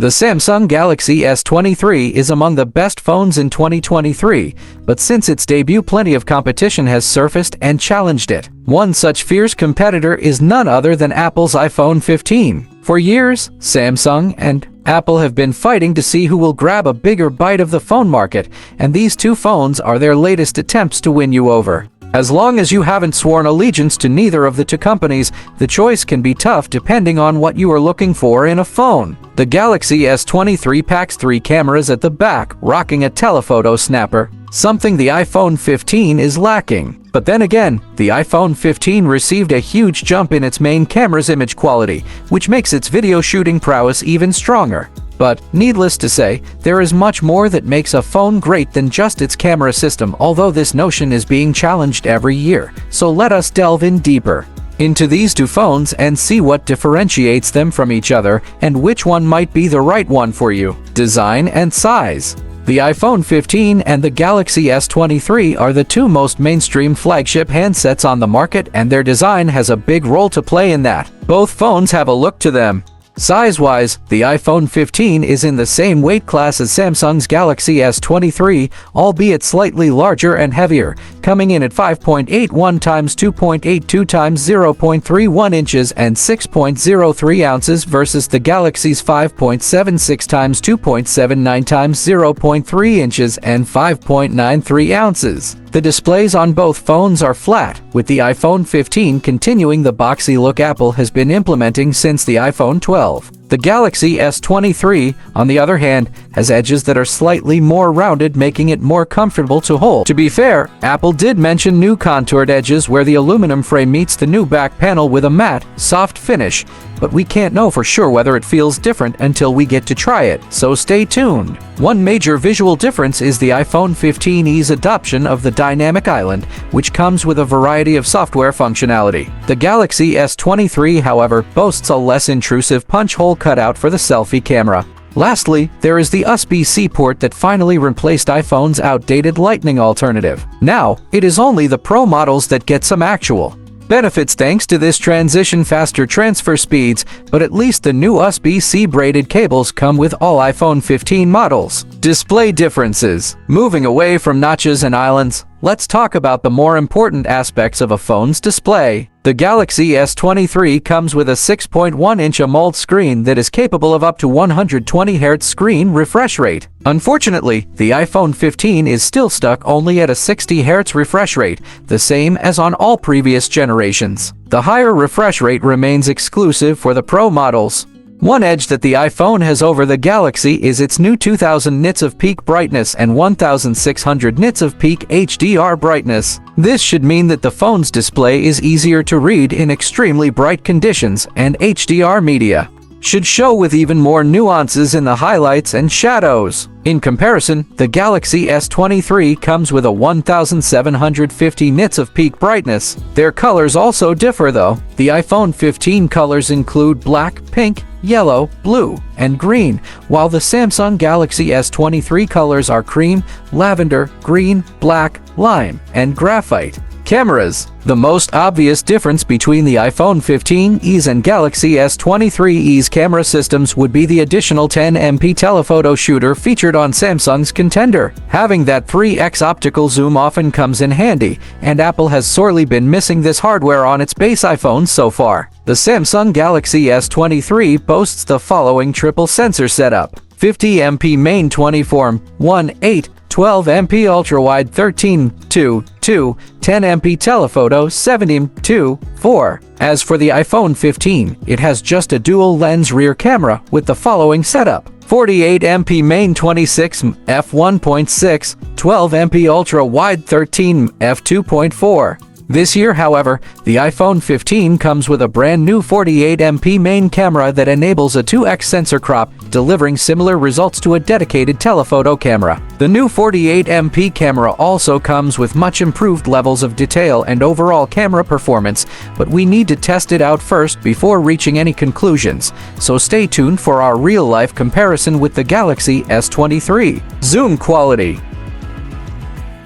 The Samsung Galaxy S23 is among the best phones in 2023, but since its debut plenty of competition has surfaced and challenged it. One such fierce competitor is none other than Apple's iPhone 15. For years, Samsung and Apple have been fighting to see who will grab a bigger bite of the phone market, and these two phones are their latest attempts to win you over. As long as you haven't sworn allegiance to neither of the two companies, the choice can be tough depending on what you are looking for in a phone. The Galaxy S23 packs 3 cameras at the back, rocking a telephoto snapper, something the iPhone 15 is lacking. But then again, the iPhone 15 received a huge jump in its main camera's image quality, which makes its video shooting prowess even stronger. But, needless to say, there is much more that makes a phone great than just its camera system, although this notion is being challenged every year. So let us delve in deeper into these two phones and see what differentiates them from each other and which one might be the right one for you. Design and size. The iPhone 15 and the Galaxy S23 are the two most mainstream flagship handsets on the market, and their design has a big role to play in that. Both phones have a look to them. Size-wise, the iPhone 15 is in the same weight class as Samsung's Galaxy S23, albeit slightly larger and heavier, coming in at 5.81 times 2.82 times 0.31 inches and 6.03 ounces versus the Galaxy's 5.76 times 2.79 times 0.3 inches and 5.93 ounces. The displays on both phones are flat, with the iPhone 15 continuing the boxy look Apple has been implementing since the iPhone 12. The Galaxy S23, on the other hand, has edges that are slightly more rounded, making it more comfortable to hold. To be fair, Apple did mention new contoured edges where the aluminum frame meets the new back panel with a matte, soft finish, but we can't know for sure whether it feels different until we get to try it, so stay tuned. One major visual difference is the iPhone 15e's adoption of the Dynamic Island, which comes with a variety of software functionality. The Galaxy S23, however, boasts a less intrusive punch hole cutout for the selfie camera. Lastly, there is the USB-C port that finally replaced iPhone's outdated Lightning alternative. Now, it is only the Pro models that get some actual benefits thanks to this transition: faster transfer speeds, but at least the new USB-C braided cables come with all iPhone 15 models. Display differences. Moving away from notches and islands, let's talk about the more important aspects of a phone's display. The Galaxy S23 comes with a 6.1-inch AMOLED screen that is capable of up to 120 Hz screen refresh rate. Unfortunately, the iPhone 15 is still stuck only at a 60 Hz refresh rate, the same as on all previous generations. The higher refresh rate remains exclusive for the Pro models. One edge that the iPhone has over the Galaxy is its new 2000 nits of peak brightness and 1600 nits of peak HDR brightness. This should mean that the phone's display is easier to read in extremely bright conditions, and HDR media should show with even more nuances in the highlights and shadows. In comparison, the Galaxy S23 comes with a 1750 nits of peak brightness. Their colors also differ though. The iPhone 15 colors include black, pink, yellow, blue, and green, while the Samsung Galaxy S23 colors are cream, lavender, green, black, lime, and graphite. Cameras. The most obvious difference between the iPhone 15e's and Galaxy S23e's camera systems would be the additional 10MP telephoto shooter featured on Samsung's contender. Having that 3x optical zoom often comes in handy, and Apple has sorely been missing this hardware on its base iPhones so far. The Samsung Galaxy S23 boasts the following triple sensor setup: 50MP main 24-1.8, 12MP ultra-wide 13-2.2, 10MP telephoto 70-2.4. As for the iPhone 15, it has just a dual-lens rear camera with the following setup: 48MP main 26 f1.6, 12MP ultra-wide 13 f2.4. This year, however, the iPhone 15 comes with a brand new 48MP main camera that enables a 2x sensor crop, delivering similar results to a dedicated telephoto camera. The new 48MP camera also comes with much improved levels of detail and overall camera performance, but we need to test it out first before reaching any conclusions, so stay tuned for our real-life comparison with the Galaxy S23. Zoom quality.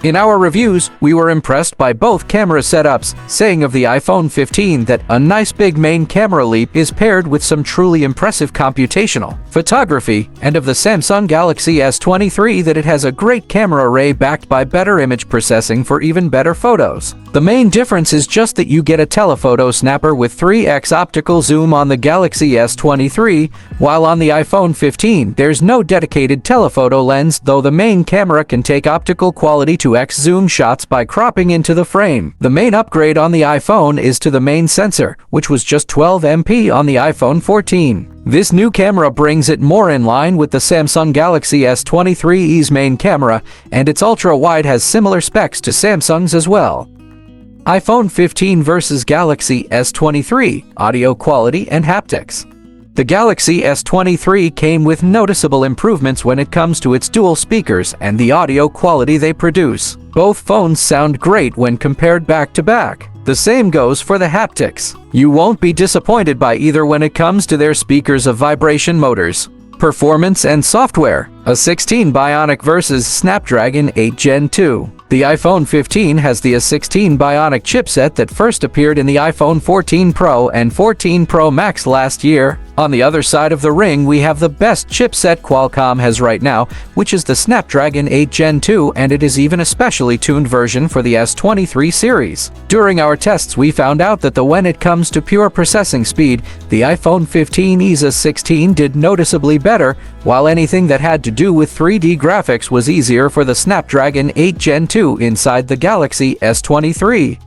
In our reviews, we were impressed by both camera setups, saying of the iPhone 15 that a nice big main camera leap is paired with some truly impressive computational photography, and of the Samsung Galaxy S23 that it has a great camera array backed by better image processing for even better photos. The main difference is just that you get a telephoto snapper with 3x optical zoom on the Galaxy S23, while on the iPhone 15 there's no dedicated telephoto lens, though the main camera can take optical quality to X zoom shots by cropping into the frame. The main upgrade on the iPhone is to the main sensor, which was just 12 MP on the iPhone 14. This new camera brings it more in line with the Samsung Galaxy S23's main camera, and its ultra-wide has similar specs to Samsung's as well. iPhone 15 versus Galaxy S23, audio quality and haptics. The Galaxy S23 came with noticeable improvements when it comes to its dual speakers and the audio quality they produce. Both phones sound great when compared back to back. The same goes for the haptics. You won't be disappointed by either when it comes to their speakers of vibration motors, performance and software. A 16 Bionic versus Snapdragon 8 Gen 2. The iPhone 15 has the A16 Bionic chipset that first appeared in the iPhone 14 Pro and 14 Pro Max last year. On the other side of the ring, we have the best chipset Qualcomm has right now, which is the Snapdragon 8 Gen 2, and it is even a specially tuned version for the S23 series. During our tests, we found out that when it comes to pure processing speed, the iPhone 15's A16 did noticeably better, while anything that had to do with 3D graphics was easier for the Snapdragon 8 Gen 2 inside the Galaxy S23.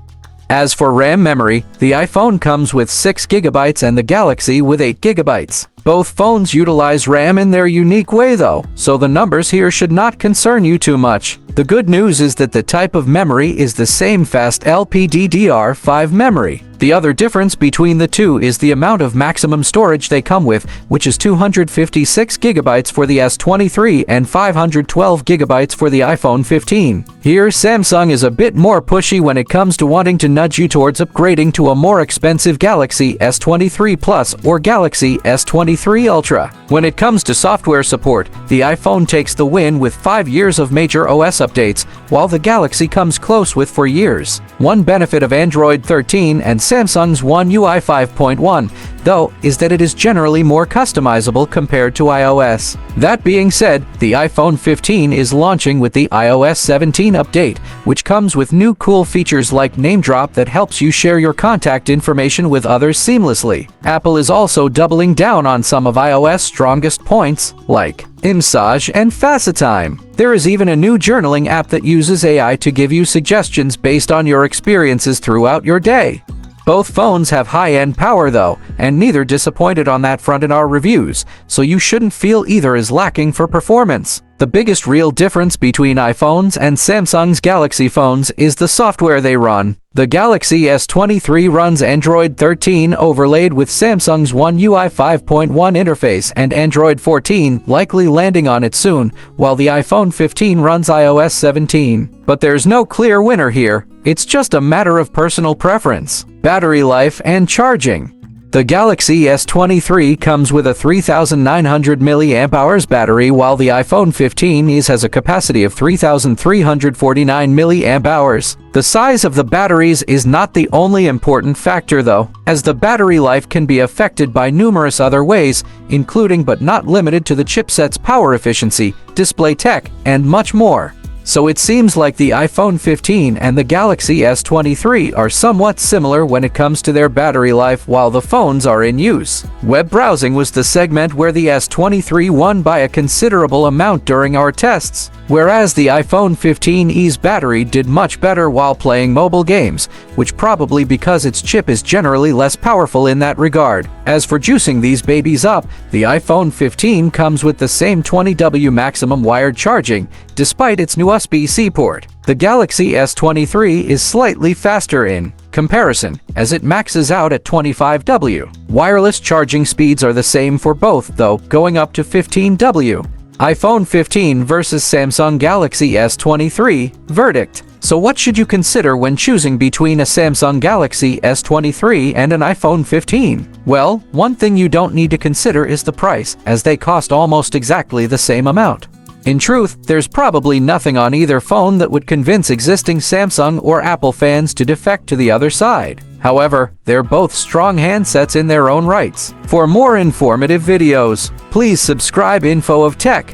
As for RAM memory, the iPhone comes with 6 GB and the Galaxy with 8 GB. Both phones utilize RAM in their unique way though, so the numbers here should not concern you too much. The good news is that the type of memory is the same fast LPDDR5 memory. The other difference between the two is the amount of maximum storage they come with, which is 256 GB for the S23 and 512 GB for the iPhone 15. Here, Samsung is a bit more pushy when it comes to wanting to nudge you towards upgrading to a more expensive Galaxy S23 Plus or Galaxy S23 Ultra. When it comes to software support, the iPhone takes the win with 5 years of major OS updates, while the Galaxy comes close with 4 years. One benefit of Android 13 and Samsung's One UI 5.1, though, is that it is generally more customizable compared to iOS. That being said, the iPhone 15 is launching with the iOS 17 update, which comes with new cool features like Name Drop that helps you share your contact information with others seamlessly. Apple is also doubling down on some of iOS' strongest points, like Imsage and FaceTime. There is even a new journaling app that uses AI to give you suggestions based on your experiences throughout your day. Both phones have high-end power though, and neither disappointed on that front in our reviews, so you shouldn't feel either is lacking for performance. The biggest real difference between iPhones and Samsung's Galaxy phones is the software they run. The Galaxy S23 runs Android 13 overlaid with Samsung's One UI 5.1 interface and Android 14 likely landing on it soon, while the iPhone 15 runs iOS 17. But there's no clear winner here, it's just a matter of personal preference, battery life and charging. The Galaxy S23 comes with a 3,900 mAh battery, while the iPhone 15 has a capacity of 3,349 mAh. The size of the batteries is not the only important factor though, as the battery life can be affected by numerous other ways, including but not limited to the chipset's power efficiency, display tech, and much more. So it seems like the iPhone 15 and the Galaxy S23 are somewhat similar when it comes to their battery life while the phones are in use. Web browsing was the segment where the S23 won by a considerable amount during our tests, whereas the iPhone 15's battery did much better while playing mobile games, which probably because its chip is generally less powerful in that regard. As for juicing these babies up, the iPhone 15 comes with the same 20W maximum wired charging, despite its new USB-C port. The Galaxy S23 is slightly faster in comparison, as it maxes out at 25W. Wireless charging speeds are the same for both though, going up to 15W. iPhone 15 versus Samsung Galaxy S23, verdict. So what should you consider when choosing between a Samsung Galaxy S23 and an iPhone 15? Well, one thing you don't need to consider is the price, as they cost almost exactly the same amount. In truth, there's probably nothing on either phone that would convince existing Samsung or Apple fans to defect to the other side. However, they're both strong handsets in their own rights. For more informative videos, please subscribe Info of Tech.